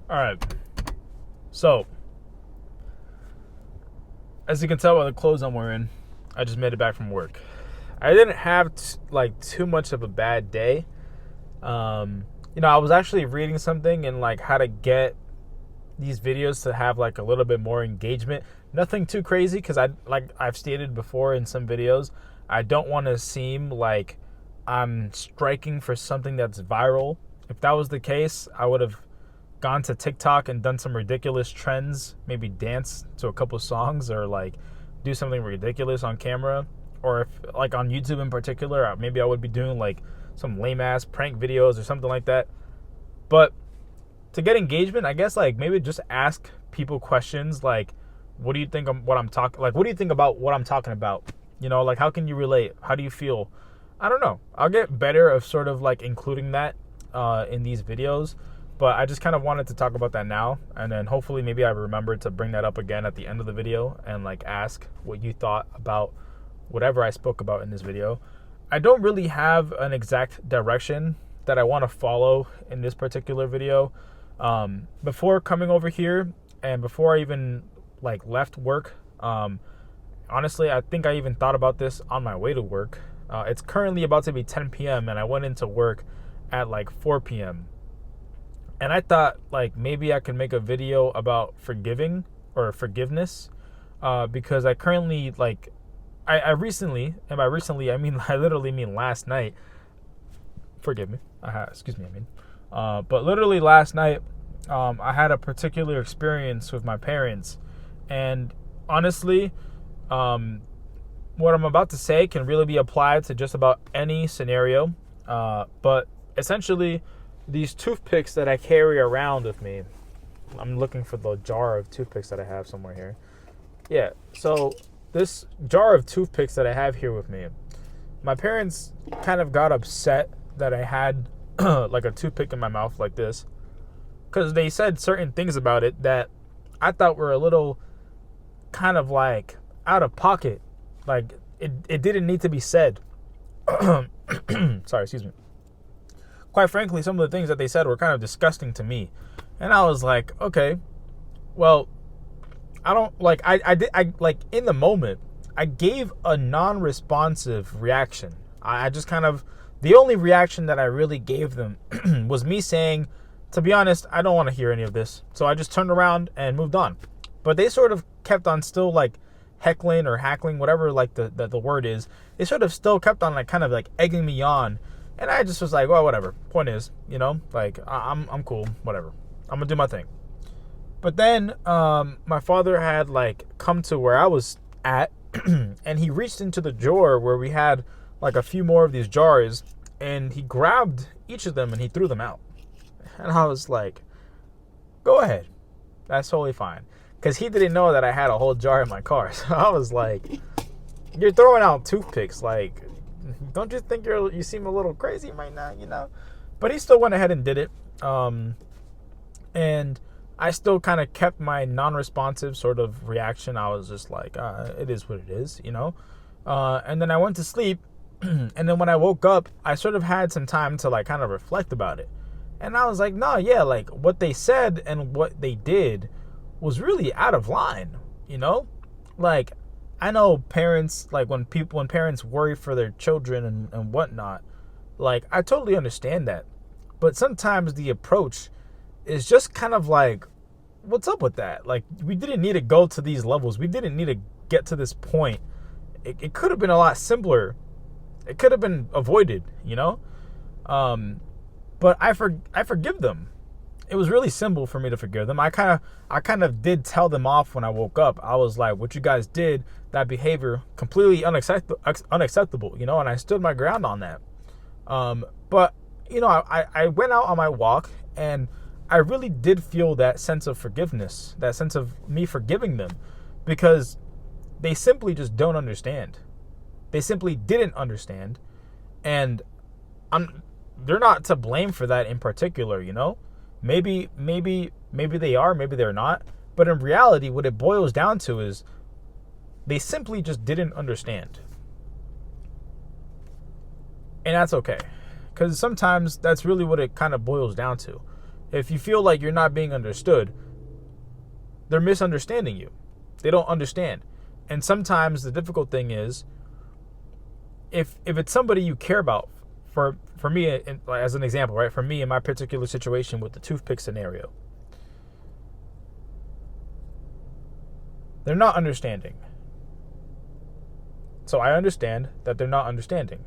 All right. So, as you can tell by the clothes I'm wearing, I just made it back from work. I didn't have too much of a bad day. I was actually reading something and like how to get these videos to have like a little bit more engagement. Nothing too crazy because I've stated before in some videos, I don't want to seem like I'm striking for something that's viral. If that was the case, I would have gone to TikTok and done some ridiculous trends, maybe dance to a couple songs or like do something ridiculous on camera. Or if like on YouTube in particular, maybe I would be doing like some lame ass prank videos or something like that. But to get engagement, I guess like maybe just ask people questions like, what do you think of what I'm talking? Like, what do you think about what I'm talking about? Like how can you relate? How do you feel? I don't know. I'll get better of sort of like including that in these videos, but I just kind of wanted to talk about that now, and then hopefully maybe I remember to bring that up again at the end of the video and like ask what you thought about whatever I spoke about in this video. I don't really have an exact direction that I want to follow in this particular video. Before coming over here and before I even like left work, honestly, I think I even thought about this on my way to work. It's currently about to be 10 p.m. and I went into work at like 4 p.m. And I thought like maybe I could make a video about forgiving or forgiveness, because I currently like I recently, and by recently I mean I literally mean last night. Forgive me. Excuse me. But literally last night, I had a particular experience with my parents, and honestly, what I'm about to say can really be applied to just about any scenario. But essentially, these toothpicks that I carry around with me, I'm looking for the jar of toothpicks that I have somewhere here. Yeah, so this jar of toothpicks that I have here with me, my parents kind of got upset that I had like a toothpick in my mouth like this, because they said certain things about it that I thought were a little kind of like out of pocket. Like it didn't need to be said. Sorry, excuse me. Quite frankly, some of the things that they said were kind of disgusting to me. And I was like, okay, well, I don't like I like in the moment I gave a non-responsive reaction. I just kind of, the only reaction that I really gave them was me saying, to be honest, I don't want to hear any of this. So I just turned around and moved on. But they sort of kept on still like heckling or hackling, whatever like the word is. They sort of still kept on like kind of like egging me on. And I just was like, well, whatever. Point is, like I'm cool, whatever. I'm gonna do my thing. But then my father had like come to where I was at, and he reached into the drawer where we had like a few more of these jars, and he grabbed each of them and he threw them out. And I was like, go ahead. That's totally fine. Because he didn't know that I had a whole jar in my car. So I was like, you're throwing out toothpicks. Like, don't you think you seem a little crazy right now, But he still went ahead and did it. And I still kind of kept my non-responsive sort of reaction. I was just like, it is what it is. And then I went to sleep. And then when I woke up, I sort of had some time to like kind of reflect about it. And I was like, no, yeah, like what they said and what they did was really out of line. Like, I know parents, like when parents worry for their children and whatnot, like I totally understand that. But sometimes the approach is just kind of like, what's up with that? Like, we didn't need to go to these levels. We didn't need to get to this point. It could have been a lot simpler. It could have been avoided. But I forgive them. It was really simple for me to forgive them. I kind of did tell them off when I woke up. I was like, what you guys did, that behavior, completely unacceptable, and I stood my ground on that. But I went out on my walk, and I really did feel that sense of forgiveness, that sense of me forgiving them, because they simply just don't understand. They simply didn't understand, and they're not to blame for that in particular. Maybe they are, maybe they're not. But in reality, what it boils down to is they simply just didn't understand. And that's okay. Because sometimes that's really what it kind of boils down to, If you feel like you're not being understood, they're misunderstanding you. They don't understand. And sometimes the difficult thing is, if it's somebody you care about, for me, as an example, right? For me, in my particular situation with the toothpick scenario, they're not understanding. So I understand that they're not understanding.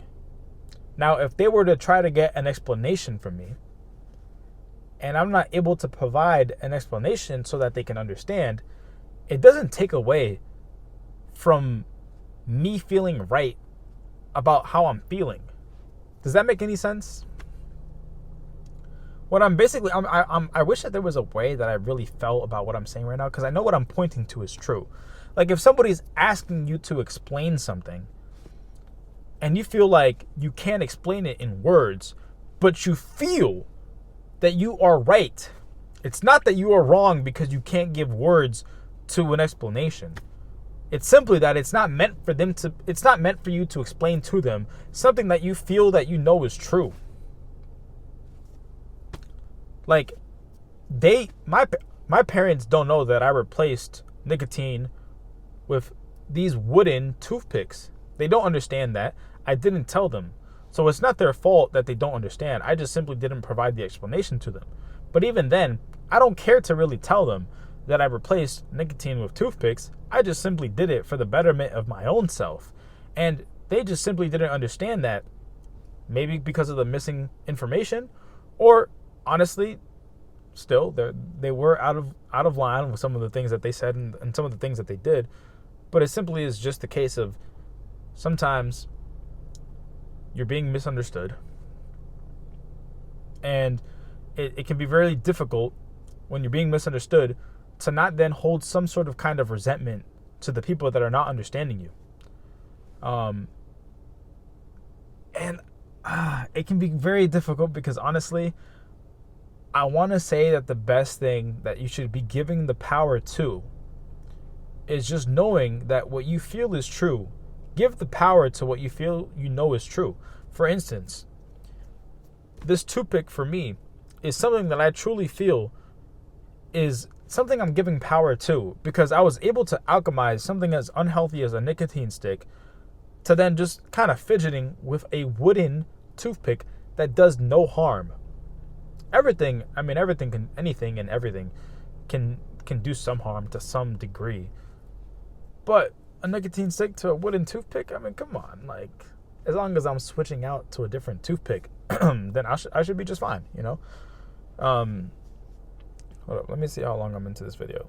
Now, if they were to try to get an explanation from me, and I'm not able to provide an explanation so that they can understand, it doesn't take away from me feeling right about how I'm feeling. Does that make any sense? What I'm basically, I wish that there was a way that I really felt about what I'm saying right now, because I know what I'm pointing to is true. Like, if somebody's asking you to explain something, and you feel like you can't explain it in words, but you feel that you are right. It's not that you are wrong because you can't give words to an explanation. It's simply that it's not meant for you to explain to them something that you feel that you know is true. Like, my parents don't know that I replaced nicotine with these wooden toothpicks. They don't understand that. I didn't tell them. So it's not their fault that they don't understand. I just simply didn't provide the explanation to them. But even then, I don't care to really tell them that I replaced nicotine with toothpicks. I just simply did it for the betterment of my own self. And they just simply didn't understand that. Maybe because of the missing information, or honestly, still they were out of line with some of the things that they said and some of the things that they did. But it simply is just the case of sometimes you're being misunderstood, and it can be very difficult when you're being misunderstood to not then hold some sort of kind of resentment to the people that are not understanding you. And it can be very difficult because honestly, I want to say that the best thing that you should be giving the power to is just knowing that what you feel is true. Give the power to what you feel you know is true. For instance, this toothpick for me is something that I truly feel is something I'm giving power to, because I was able to alchemize something as unhealthy as a nicotine stick to then just kind of fidgeting with a wooden toothpick that does no harm. Anything and everything can do some harm to some degree. But a nicotine stick to a wooden toothpick, I mean, come on. Like, as long as I'm switching out to a different toothpick, then I should be just fine, you know? Hold up, let me see how long I'm into this video.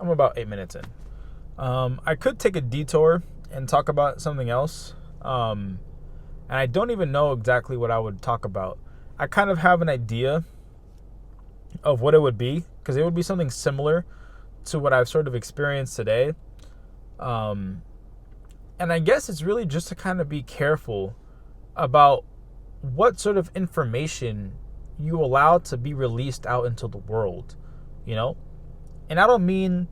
I'm about 8 minutes in. I could take a detour and talk about something else. And I don't even know exactly what I would talk about. I kind of have an idea of what it would be, because it would be something similar to what I've sort of experienced today. And I guess it's really just to kind of be careful about what sort of information you allow to be released out into the world, you know? And I mean,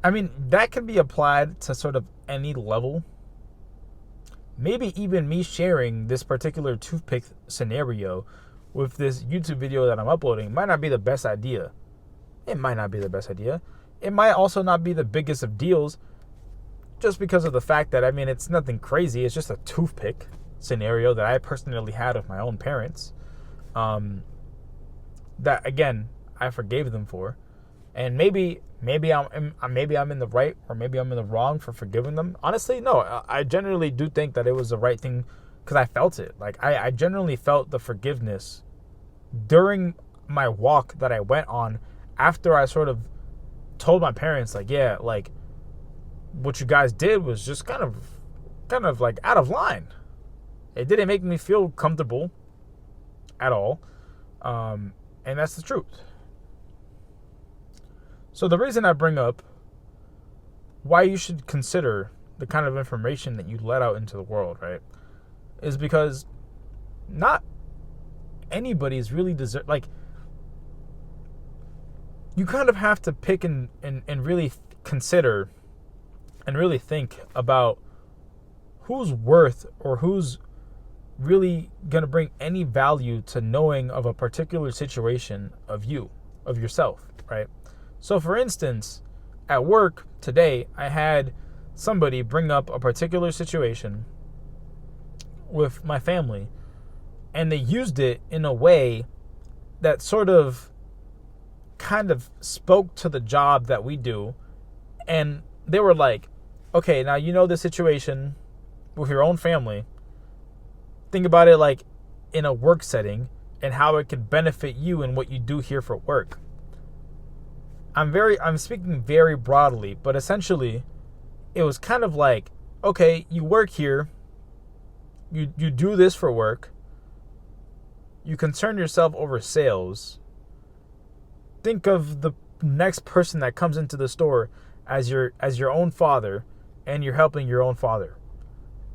that can be applied to sort of any level. Maybe even me sharing this particular toothpick scenario with this YouTube video that I'm uploading might not be the best idea. It might not be the best idea. It might also not be the biggest of deals, just because of the fact that, it's nothing crazy. It's just a toothpick scenario that I personally had with my own parents. That, again, I forgave them for. And maybe I'm in the right, or maybe I'm in the wrong for forgiving them. Honestly, no, I generally do think that it was the right thing, because I felt it. Like, I generally felt the forgiveness during my walk that I went on after I sort of told my parents, like, yeah, like, what you guys did was just kind of like out of line. It didn't make me feel comfortable at all. And that's the truth. So the reason I bring up why you should consider the kind of information that you let out into the world, right, is because not anybody's really like, you kind of have to pick and really consider and really think about who's worth, or who's really going to bring any value to knowing of a particular situation of yourself, right? So for instance, at work today, I had somebody bring up a particular situation with my family, and they used it in a way that sort of kind of spoke to the job that we do. And they were like, okay, now you know the situation with your own family. Think about it like in a work setting and how it could benefit you and what you do here for work. I'm speaking very broadly, but essentially it was kind of like, okay, you work here, you do this for work, you concern yourself over sales. Think of the next person that comes into the store as your own father, and you're helping your own father.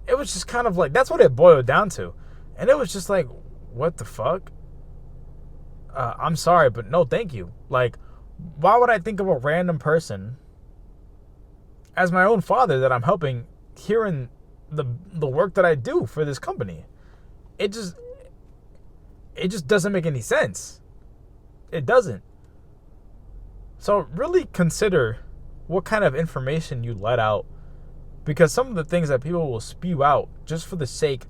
It was just kind of like, that's what it boiled down to. And it was just like, what the fuck? I'm sorry, but no thank you. Like, why would I think of a random person as my own father that I'm helping here in the work that I do for this company? It just doesn't make any sense. It doesn't. So really consider what kind of information you let out, because some of the things that people will spew out just for the sake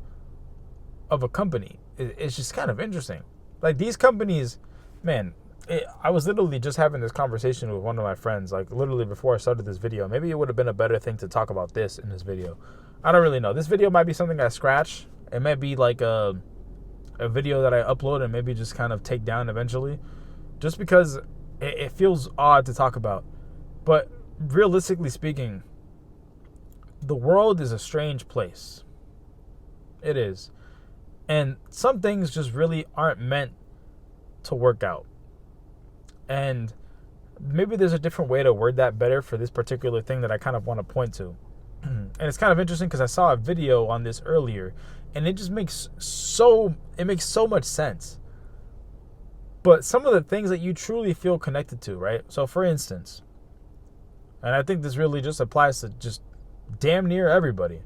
of a company, it's just kind of interesting. Like these companies, man, I was literally just having this conversation with one of my friends, like literally before I started this video. Maybe it would have been a better thing to talk about this in this video. I don't really know. This video might be something I scratch. It might be like a video that I upload and maybe just kind of take down eventually, just because it feels odd to talk about. But realistically speaking, the world is a strange place. It is. And some things just really aren't meant to work out. And maybe there's a different way to word that better for this particular thing that I kind of want to point to. And it's kind of interesting because I saw a video on this earlier, and it just makes so much sense. But some of the things that you truly feel connected to, right? So for instance, and I think this really just applies to just damn near everybody.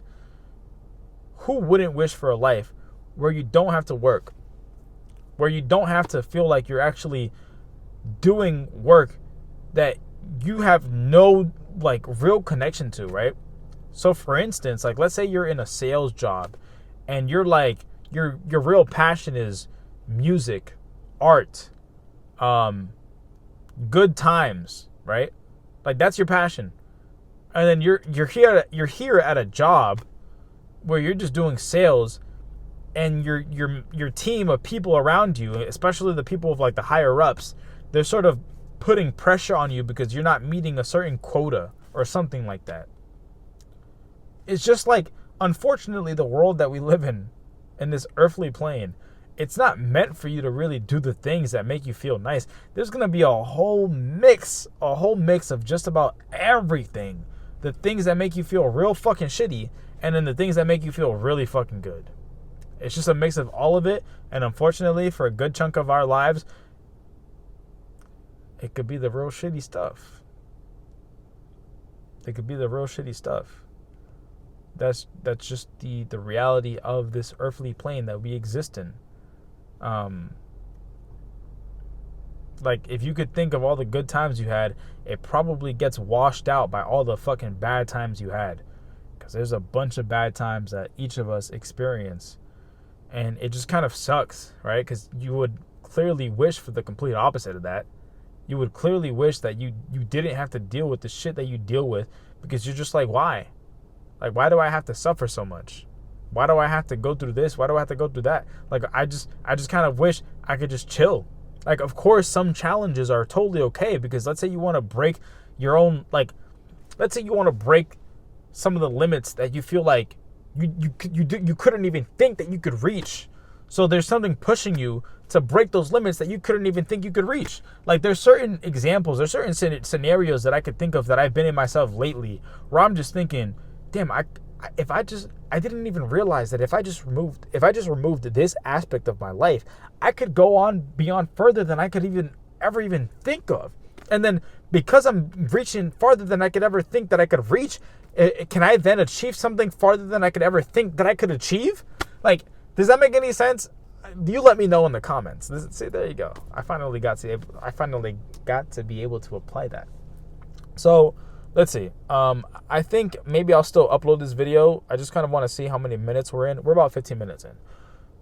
Who wouldn't wish for a life where you don't have to work? Where you don't have to feel like you're actually doing work that you have no like real connection to, right? So for instance, like let's say you're in a sales job and you're like your real passion is music, art, good times, right? Like that's your passion. And then you're here at a job where you're just doing sales, and your team of people around you, especially the people of like the higher ups, they're sort of putting pressure on you because you're not meeting a certain quota or something like that. It's just like, unfortunately, the world that we live in this earthly plane, it's not meant for you to really do the things that make you feel nice. There's going to be a whole mix of just about everything. The things that make you feel real fucking shitty, and then the things that make you feel really fucking good. It's just a mix of all of it, and unfortunately, for a good chunk of our lives, it could be the real shitty stuff. It could be the real shitty stuff. That's just the reality of this earthly plane that we exist in. Like, if you could think of all the good times you had, it probably gets washed out by all the fucking bad times you had. Because there's a bunch of bad times that each of us experience. And it just kind of sucks, right? Because you would clearly wish for the complete opposite of that. You would clearly wish that you didn't have to deal with the shit that you deal with, because you're just like, why? Like, why do I have to suffer so much? Why do I have to go through this? Why do I have to go through that? Like, I just kind of wish I could just chill. Like, of course, some challenges are totally okay, because let's say you want to break your own, like, let's say you want to break some of the limits that you feel like you couldn't even think that you could reach. So there's something pushing you to break those limits that you couldn't even think you could reach. Like, there's certain examples, there's certain scenarios that I could think of that I've been in myself lately, where I'm just thinking, damn, I didn't even realize that if I just removed this aspect of my life, I could go on beyond further than I could ever even think of. And then because I'm reaching farther than I could ever think that I could reach, can I then achieve something farther than I could ever think that I could achieve? Like, Does that make any sense? You let me know in the comments. See, there you go. I finally got to be able to apply that. So let's see. I think maybe I'll still upload this video. I just kind of want to see how many minutes we're in. We're about 15 minutes in.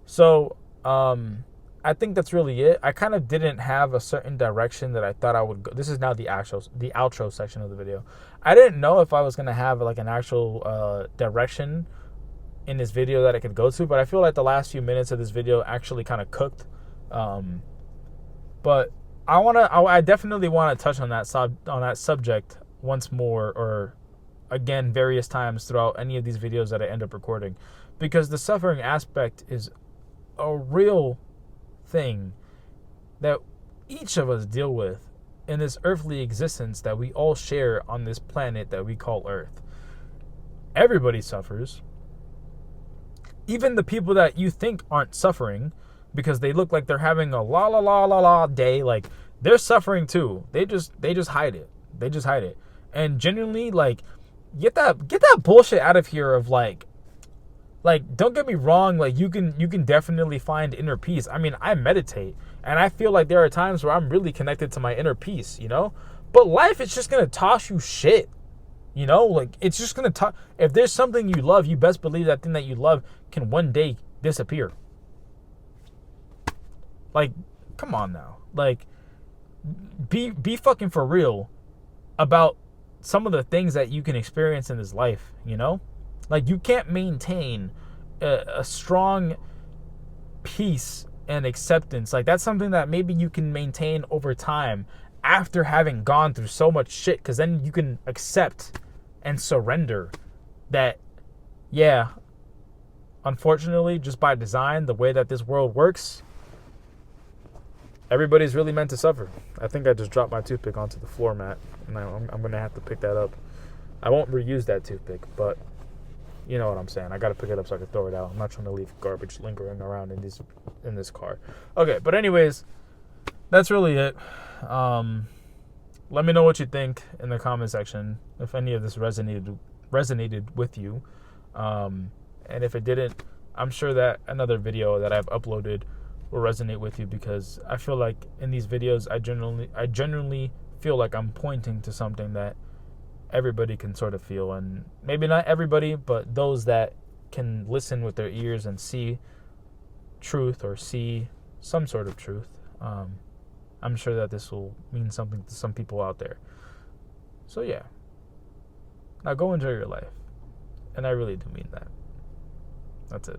So I think that's really it. I kind of didn't have a certain direction that I thought I would go. This is now the outro section of the video. I didn't know if I was gonna have like an actual direction in this video that I could go to, but I feel like the last few minutes of this video actually kind of cooked. But I definitely want to touch on that subject once more, or again various times throughout any of these videos that I end up recording, because the suffering aspect is a real thing that each of us deal with in this earthly existence that we all share on this planet that we call Earth. Everybody suffers. Even the people that you think aren't suffering because they look like they're having a la la la la la day, like they're suffering too. They just hide it. They just hide it. And genuinely, like, get that bullshit out of here of like don't get me wrong, like you can definitely find inner peace. I mean, I meditate and I feel like there are times where I'm really connected to my inner peace, you know? But life is just gonna toss you shit. You know, like, it's just going to if there's something you love, you best believe that thing that you love can one day disappear. Like, come on now. Like, be fucking for real about some of the things that you can experience in this life, you know? Like, you can't maintain a strong peace and acceptance. Like, that's something that maybe you can maintain over time after having gone through so much shit, because then you can accept and surrender that, yeah, unfortunately, just by design, the way that this world works, everybody's really meant to suffer. I think I just dropped my toothpick onto the floor mat, and I'm going to have to pick that up. I won't reuse that toothpick, but you know what I'm saying. I got to pick it up so I can throw it out. I'm not trying to leave garbage lingering around in this car. Okay, but anyways, that's really it. Let me know what you think in the comment section, if any of this resonated with you. And if it didn't, I'm sure that another video that I've uploaded will resonate with you, because I feel like in these videos, I genuinely feel like I'm pointing to something that everybody can sort of feel. And maybe not everybody, but those that can listen with their ears and see truth, or see some sort of truth. I'm sure that this will mean something to some people out there. So yeah. Now go enjoy your life. And I really do mean that. That's it.